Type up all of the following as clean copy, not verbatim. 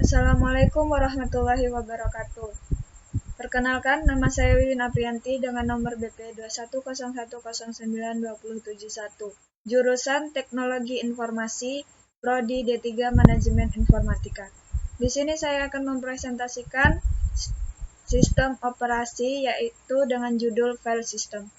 Assalamualaikum warahmatullahi wabarakatuh. Perkenalkan, nama saya Wiwin Aprianti dengan nomor BP 210109271, jurusan Teknologi Informasi, Prodi D3 Manajemen Informatika. Di sini saya akan mempresentasikan sistem operasi, yaitu dengan judul file system.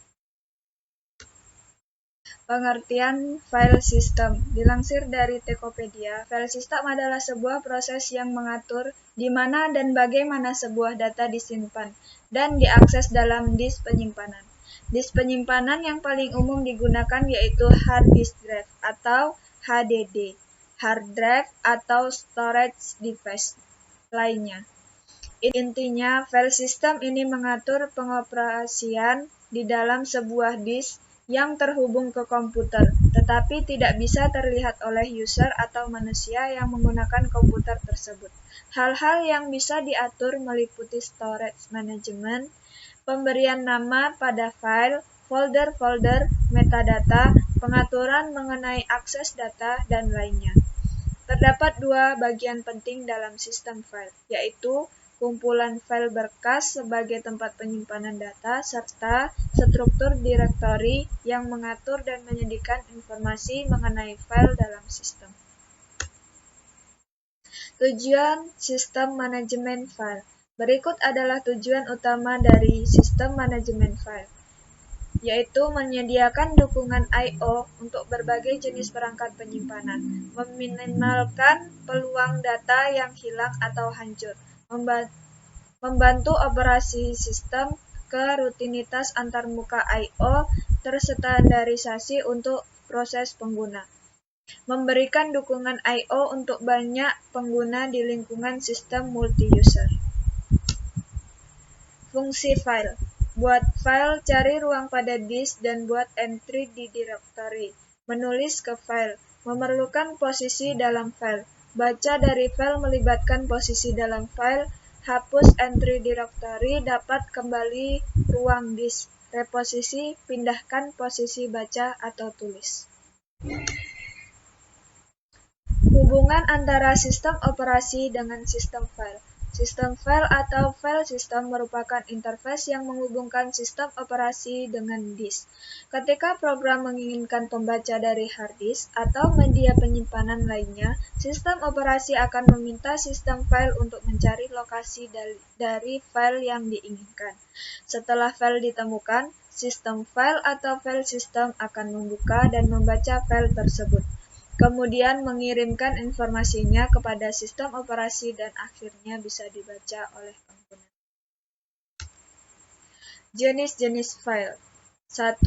Pengertian file system. Dilansir dari Tokopedia, file system adalah sebuah proses yang mengatur di mana dan bagaimana sebuah data disimpan dan diakses dalam disk penyimpanan. Disk penyimpanan yang paling umum digunakan yaitu hard disk drive atau HDD, hard drive atau storage device lainnya. Intinya, file system ini mengatur pengoperasian di dalam sebuah disk yang terhubung ke komputer, tetapi tidak bisa terlihat oleh user atau manusia yang menggunakan komputer tersebut. Hal-hal yang bisa diatur meliputi storage management, pemberian nama pada file, folder-folder, metadata, pengaturan mengenai akses data, dan lainnya. Terdapat dua bagian penting dalam sistem file, yaitu kumpulan file berkas sebagai tempat penyimpanan data, serta struktur direktori yang mengatur dan menyediakan informasi mengenai file dalam sistem. Tujuan sistem manajemen file. Berikut adalah tujuan utama dari sistem manajemen file, yaitu menyediakan dukungan I/O untuk berbagai jenis perangkat penyimpanan, meminimalkan peluang data yang hilang atau hancur, membantu operasi sistem ke rutinitas antarmuka I/O terstandarisasi untuk proses pengguna, memberikan dukungan I/O untuk banyak pengguna di lingkungan sistem multi-user. Fungsi file. Buat file, cari ruang pada disk dan buat entry di directory. Menulis ke file, memerlukan posisi dalam file. Baca dari file melibatkan posisi dalam file. Hapus entry directory, dapat kembali ruang disk. Reposisi, pindahkan posisi baca atau tulis. Hubungan antara sistem operasi dengan sistem file. Sistem file atau file system merupakan interface yang menghubungkan sistem operasi dengan disk. Ketika program menginginkan pembaca dari hard disk atau media penyimpanan lainnya, sistem operasi akan meminta sistem file untuk mencari lokasi dari file yang diinginkan. Setelah file ditemukan, sistem file atau file system akan membuka dan membaca file tersebut, kemudian mengirimkan informasinya kepada sistem operasi dan akhirnya bisa dibaca oleh pengguna. Jenis-jenis file. 1.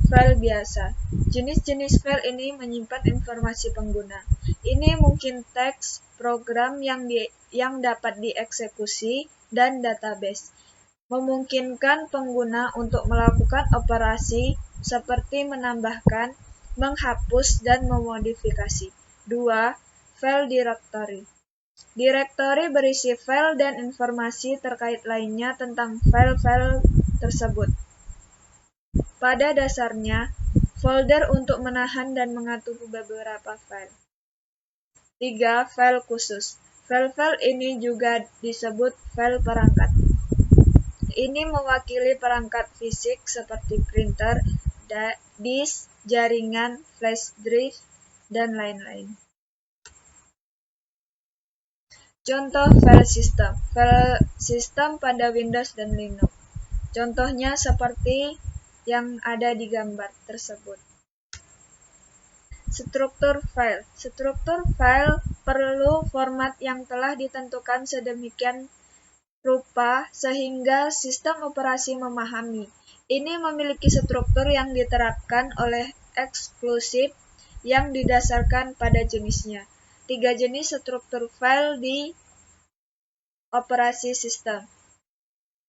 File biasa. Jenis-jenis file ini menyimpan informasi pengguna. Ini mungkin teks, program yang dapat dieksekusi, dan database. Memungkinkan pengguna untuk melakukan operasi seperti menambahkan, menghapus, dan memodifikasi. 2. File directory. Direktori berisi file dan informasi terkait lainnya tentang file-file tersebut. Pada dasarnya, folder untuk menahan dan mengatur beberapa file. 3. File khusus. File-file ini juga disebut file perangkat. Ini mewakili perangkat fisik seperti printer, disk, jaringan, flash drive, dan lain-lain. Contoh file system. File system pada Windows dan Linux. Contohnya seperti yang ada di gambar tersebut. Struktur file. Struktur file perlu format yang telah ditentukan sedemikian rupa sehingga sistem operasi memahami. Ini memiliki struktur yang diterapkan oleh eksklusif yang didasarkan pada jenisnya. 3 jenis struktur file di operasi sistem,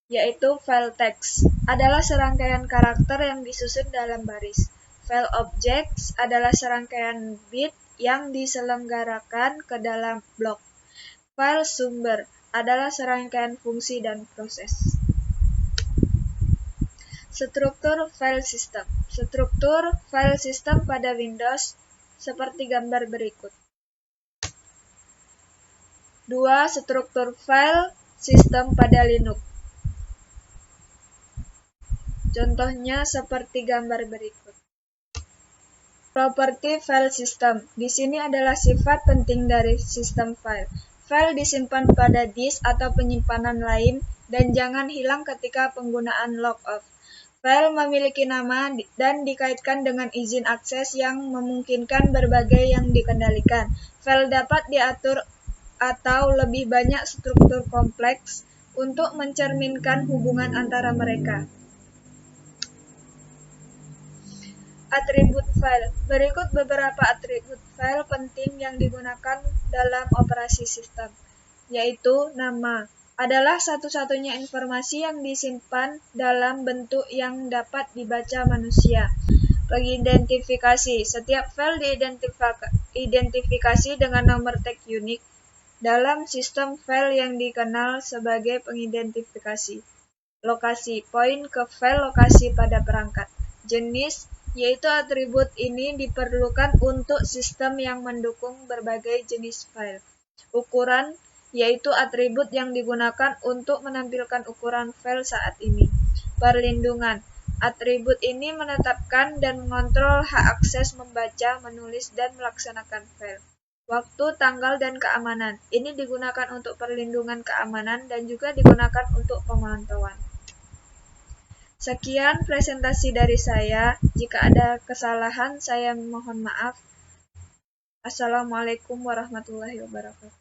yaitu file teks, adalah serangkaian karakter yang disusun dalam baris. File objects adalah serangkaian bit yang diselenggarakan ke dalam blok. File sumber adalah serangkaian fungsi dan proses. Struktur file system. Struktur file system pada Windows seperti gambar berikut. 2. Struktur file sistem pada Linux. Contohnya seperti gambar berikut. Properti file system. Di sini adalah sifat penting dari sistem file. File disimpan pada disk atau penyimpanan lain dan jangan hilang ketika penggunaan logout. File memiliki nama dan dikaitkan dengan izin akses yang memungkinkan berbagai yang dikendalikan. File dapat diatur atau lebih banyak struktur kompleks untuk mencerminkan hubungan antara mereka. Atribut file. Berikut beberapa atribut file penting yang digunakan dalam operasi sistem, yaitu nama. Adalah satu-satunya informasi yang disimpan dalam bentuk yang dapat dibaca manusia. Pengidentifikasi. Setiap file diidentifikasi dengan nomor tag unik dalam sistem file yang dikenal sebagai pengidentifikasi. Lokasi. Poin ke file lokasi pada perangkat. Jenis, yaitu atribut ini diperlukan untuk sistem yang mendukung berbagai jenis file. Ukuran, yaitu atribut yang digunakan untuk menampilkan ukuran file saat ini. Perlindungan, atribut ini menetapkan dan mengontrol hak akses membaca, menulis, dan melaksanakan file. Waktu, tanggal, dan keamanan, ini digunakan untuk perlindungan keamanan dan juga digunakan untuk pemantauan. Sekian presentasi dari saya. Jika ada kesalahan, saya mohon maaf. Assalamualaikum warahmatullahi wabarakatuh.